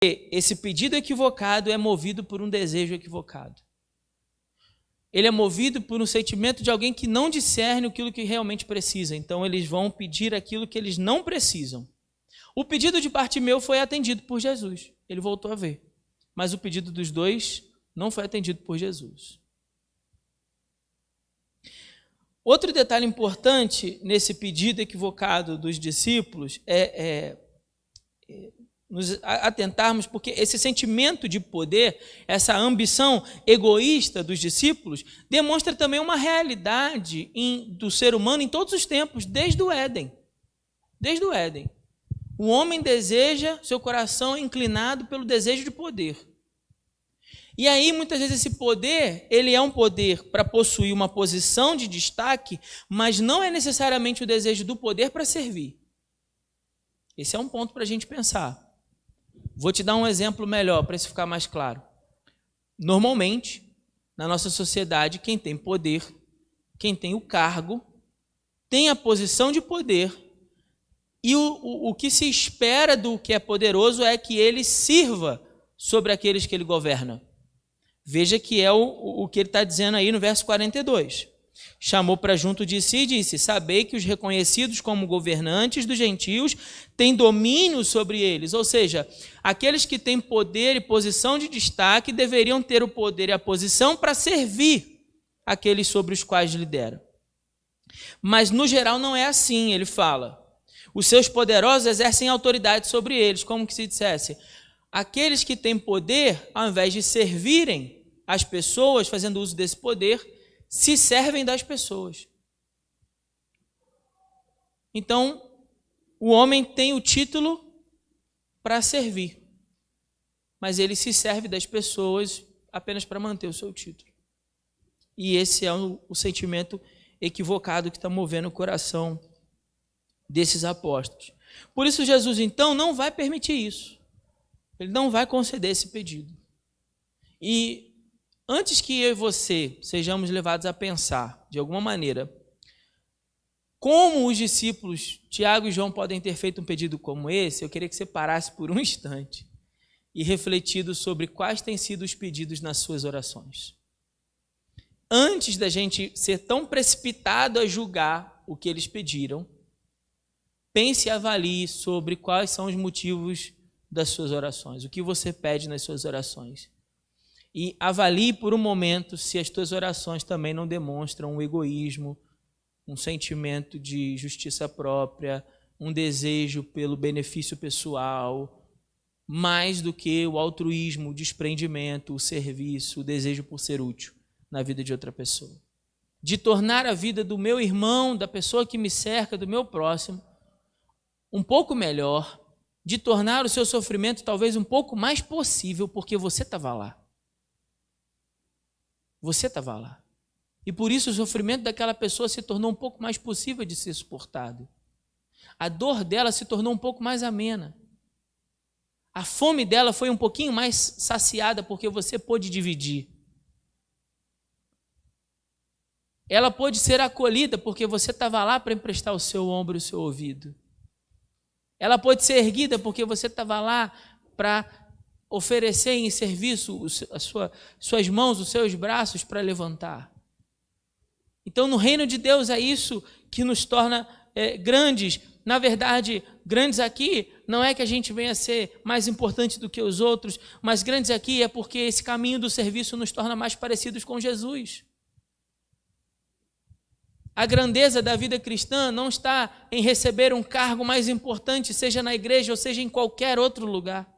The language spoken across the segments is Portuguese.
esse pedido equivocado é movido por um desejo equivocado. Ele é movido por um sentimento de alguém que não discerne aquilo que realmente precisa. Então, eles vão pedir aquilo que eles não precisam. O pedido de Bartimeu foi atendido por Jesus. Ele voltou a ver. Mas o pedido dos dois não foi atendido por Jesus. Outro detalhe importante nesse pedido equivocado dos discípulos é nos atentarmos, porque esse sentimento de poder, essa ambição egoísta dos discípulos, demonstra também uma realidade do ser humano em todos os tempos, desde o Éden. Desde o Éden. O homem deseja, seu coração é inclinado pelo desejo de poder. E aí, muitas vezes, esse poder, ele é um poder para possuir uma posição de destaque, mas não é necessariamente o desejo do poder para servir. Esse é um ponto para a gente pensar. Vou te dar um exemplo melhor para isso ficar mais claro. Normalmente, na nossa sociedade, quem tem poder, quem tem o cargo, tem a posição de poder, e o que se espera do que é poderoso é que ele sirva sobre aqueles que ele governa. Veja que é o que ele está dizendo aí no verso 42. Chamou para junto de si e disse: sabei que os reconhecidos como governantes dos gentios têm domínio sobre eles. Ou seja, aqueles que têm poder e posição de destaque deveriam ter o poder e a posição para servir aqueles sobre os quais lidera. Mas no geral não é assim, ele fala. Os seus poderosos exercem autoridade sobre eles, como que se dissesse: aqueles que têm poder, ao invés de servirem as pessoas, fazendo uso desse poder, se servem das pessoas. Então, o homem tem o título para servir, mas ele se serve das pessoas apenas para manter o seu título. E esse é o sentimento equivocado que está movendo o coração desses apóstolos. Por isso, Jesus, então, não vai permitir isso. Ele não vai conceder esse pedido. E antes que eu e você sejamos levados a pensar, de alguma maneira, como os discípulos Tiago e João podem ter feito um pedido como esse, eu queria que você parasse por um instante e refletido sobre quais têm sido os pedidos nas suas orações. Antes da gente ser tão precipitado a julgar o que eles pediram, pense e avalie sobre quais são os motivos das suas orações, o que você pede nas suas orações. E avalie por um momento se as tuas orações também não demonstram um egoísmo, um sentimento de justiça própria, um desejo pelo benefício pessoal, mais do que o altruísmo, o desprendimento, o serviço, o desejo por ser útil na vida de outra pessoa. De tornar a vida do meu irmão, da pessoa que me cerca, do meu próximo, um pouco melhor, de tornar o seu sofrimento talvez um pouco mais possível, porque você estava lá. Você estava lá. E por isso o sofrimento daquela pessoa se tornou um pouco mais possível de ser suportado. A dor dela se tornou um pouco mais amena. A fome dela foi um pouquinho mais saciada porque você pôde dividir. Ela pôde ser acolhida porque você estava lá para emprestar o seu ombro e o seu ouvido. Ela pôde ser erguida porque você estava lá para oferecer em serviço suas mãos, os seus braços para levantar. Então, no reino de Deus é isso que nos torna grandes. Na verdade, grandes aqui não é que a gente venha a ser mais importante do que os outros, mas grandes aqui é porque esse caminho do serviço nos torna mais parecidos com Jesus. A grandeza da vida cristã não está em receber um cargo mais importante, seja na igreja ou seja em qualquer outro lugar.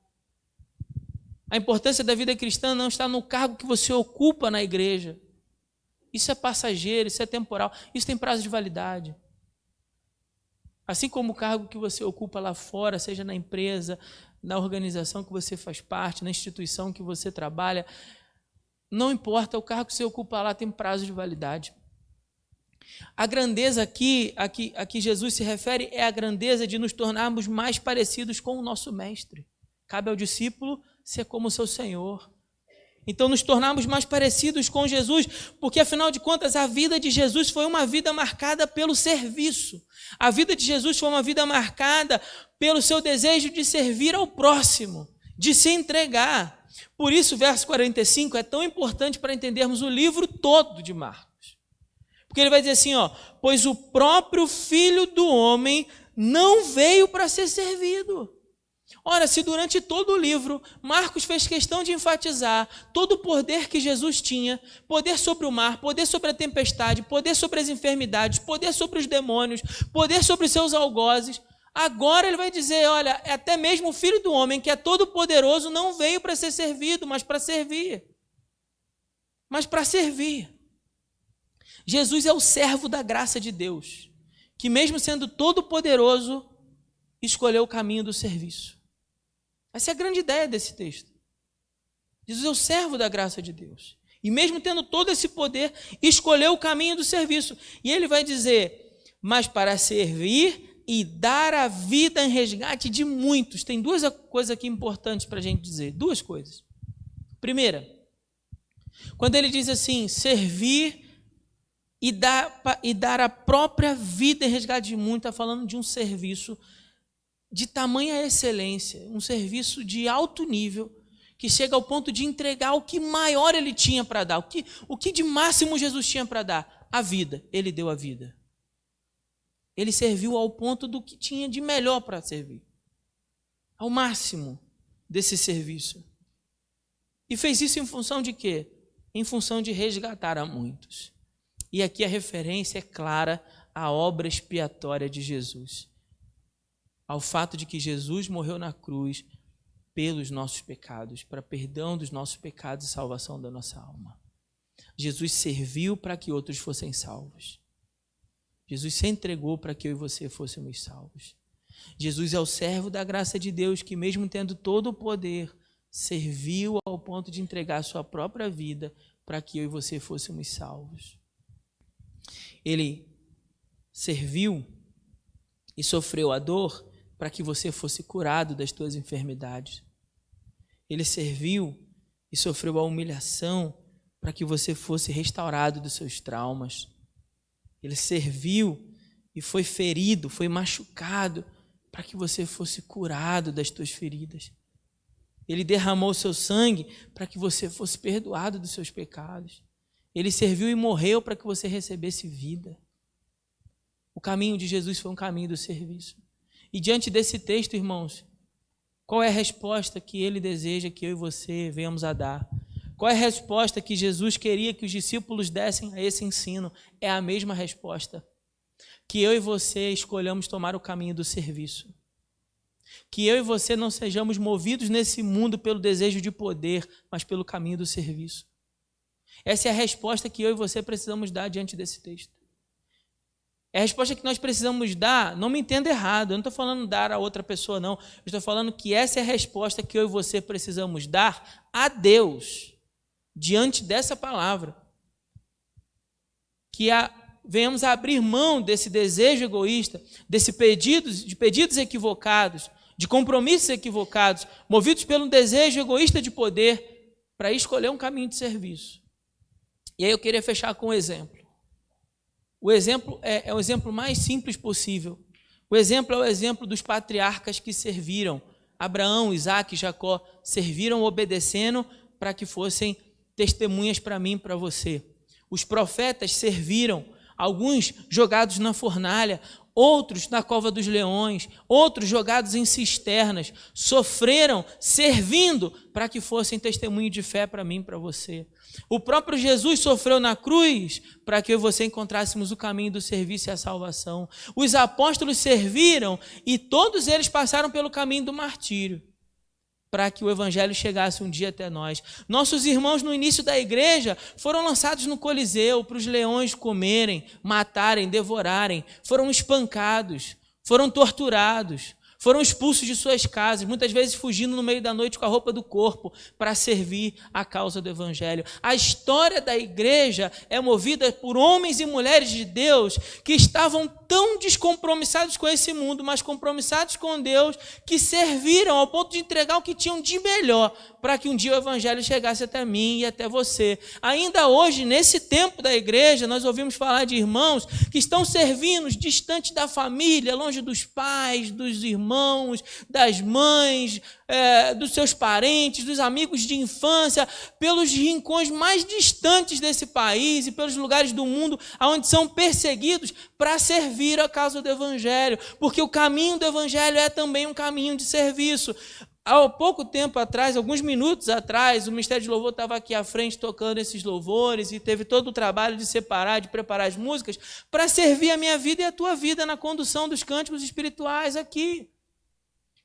A importância da vida cristã não está no cargo que você ocupa na igreja. Isso é passageiro, isso é temporal, isso tem prazo de validade. Assim como o cargo que você ocupa lá fora, seja na empresa, na organização que você faz parte, na instituição que você trabalha, não importa, o cargo que você ocupa lá tem prazo de validade. A grandeza aqui a que Jesus se refere é a grandeza de nos tornarmos mais parecidos com o nosso mestre. Cabe ao discípulo ser como o seu Senhor. Então, nos tornarmos mais parecidos com Jesus, porque, afinal de contas, a vida de Jesus foi uma vida marcada pelo serviço. A vida de Jesus foi uma vida marcada pelo seu desejo de servir ao próximo, de se entregar. Por isso, o verso 45 é tão importante para entendermos o livro todo de Marcos. Porque ele vai dizer assim, pois o próprio Filho do Homem não veio para ser servido. Ora, se durante todo o livro Marcos fez questão de enfatizar todo o poder que Jesus tinha, poder sobre o mar, poder sobre a tempestade, poder sobre as enfermidades, poder sobre os demônios, poder sobre os seus algozes, agora ele vai dizer, olha, até mesmo o Filho do Homem, que é todo poderoso, não veio para ser servido, mas para servir. Mas para servir. Jesus é o servo da graça de Deus, que mesmo sendo todo poderoso, escolheu o caminho do serviço. Essa é a grande ideia desse texto. Jesus é o servo da graça de Deus. E mesmo tendo todo esse poder, escolheu o caminho do serviço. E ele vai dizer, mas para servir e dar a vida em resgate de muitos. Tem duas coisas aqui importantes para a gente dizer. Duas coisas. Primeira, quando ele diz assim, servir e dar a própria vida em resgate de muitos, está falando de um serviço de tamanha excelência, um serviço de alto nível, que chega ao ponto de entregar o que maior ele tinha para dar, o que de máximo Jesus tinha para dar, a vida. Ele deu a vida. Ele serviu ao ponto do que tinha de melhor para servir, ao máximo desse serviço. E fez isso em função de quê? Em função de resgatar a muitos. E aqui a referência é clara à obra expiatória de Jesus, ao fato de que Jesus morreu na cruz pelos nossos pecados, para perdão dos nossos pecados e salvação da nossa alma. Jesus serviu para que outros fossem salvos. Jesus se entregou para que eu e você fôssemos salvos. Jesus é o servo da graça de Deus que, mesmo tendo todo o poder, serviu ao ponto de entregar a sua própria vida para que eu e você fôssemos salvos. Ele serviu e sofreu a dor para que você fosse curado das tuas enfermidades. Ele serviu e sofreu a humilhação para que você fosse restaurado dos seus traumas. Ele serviu e foi ferido, foi machucado para que você fosse curado das tuas feridas. Ele derramou o seu sangue para que você fosse perdoado dos seus pecados. Ele serviu e morreu para que você recebesse vida. O caminho de Jesus foi um caminho do serviço. E diante desse texto, irmãos, qual é a resposta que ele deseja que eu e você venhamos a dar? Qual é a resposta que Jesus queria que os discípulos dessem a esse ensino? É a mesma resposta. Que eu e você escolhamos tomar o caminho do serviço. Que eu e você não sejamos movidos nesse mundo pelo desejo de poder, mas pelo caminho do serviço. Essa é a resposta que eu e você precisamos dar diante desse texto. É a resposta que nós precisamos dar, não me entenda errado, eu não estou falando dar a outra pessoa, não. Eu estou falando que essa é a resposta que eu e você precisamos dar a Deus, diante dessa palavra. Que venhamos a abrir mão desse desejo egoísta, de pedidos equivocados, de compromissos equivocados, movidos pelo desejo egoísta de poder, para escolher um caminho de serviço. E aí eu queria fechar com um exemplo. O exemplo é o exemplo mais simples possível. O exemplo é o exemplo dos patriarcas que serviram. Abraão, Isaque e Jacó serviram obedecendo para que fossem testemunhas para mim e para você. Os profetas serviram, alguns jogados na fornalha, outros na cova dos leões, outros jogados em cisternas, sofreram servindo para que fossem testemunho de fé para mim e para você. O próprio Jesus sofreu na cruz para que eu e você encontrássemos o caminho do serviço e a salvação. Os apóstolos serviram e todos eles passaram pelo caminho do martírio para que o evangelho chegasse um dia até nós. Nossos irmãos no início da igreja foram lançados no Coliseu para os leões comerem, matarem, devorarem. Foram espancados, foram torturados, foram expulsos de suas casas, muitas vezes fugindo no meio da noite com a roupa do corpo para servir a causa do evangelho. A história da igreja é movida por homens e mulheres de Deus que estavam tão descompromissados com esse mundo, mas compromissados com Deus, que serviram ao ponto de entregar o que tinham de melhor para que um dia o evangelho chegasse até mim e até você. Ainda hoje, nesse tempo da igreja, nós ouvimos falar de irmãos que estão servindo distante da família, longe dos pais, dos irmãos, das mães, dos seus parentes, dos amigos de infância, pelos rincões mais distantes desse país e pelos lugares do mundo onde são perseguidos para servir a causa do Evangelho, porque o caminho do Evangelho é também um caminho de serviço. Há pouco tempo atrás, alguns minutos atrás, o Ministério de Louvor estava aqui à frente tocando esses louvores e teve todo o trabalho de separar, de preparar as músicas para servir a minha vida e a tua vida na condução dos cânticos espirituais aqui.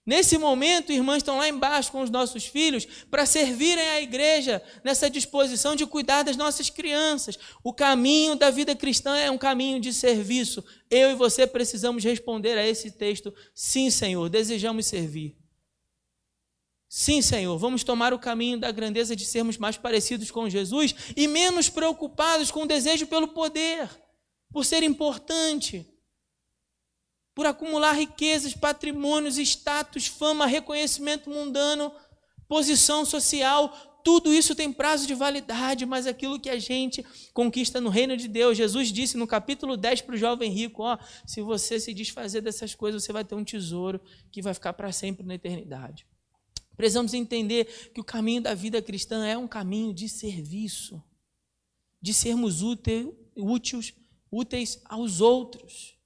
Nesse momento, irmãs estão lá embaixo com os nossos filhos para servirem à igreja nessa disposição de cuidar das nossas crianças. O caminho da vida cristã é um caminho de serviço. Eu e você precisamos responder a esse texto: sim, Senhor, desejamos servir. Sim, Senhor, vamos tomar o caminho da grandeza de sermos mais parecidos com Jesus e menos preocupados com o desejo pelo poder, por ser importante, por acumular riquezas, patrimônios, status, fama, reconhecimento mundano, posição social. Tudo isso tem prazo de validade, mas aquilo que a gente conquista no reino de Deus, Jesus disse no capítulo 10 para o jovem rico, se você se desfazer dessas coisas, você vai ter um tesouro que vai ficar para sempre na eternidade. Precisamos entender que o caminho da vida cristã é um caminho de serviço, de sermos úteis aos outros.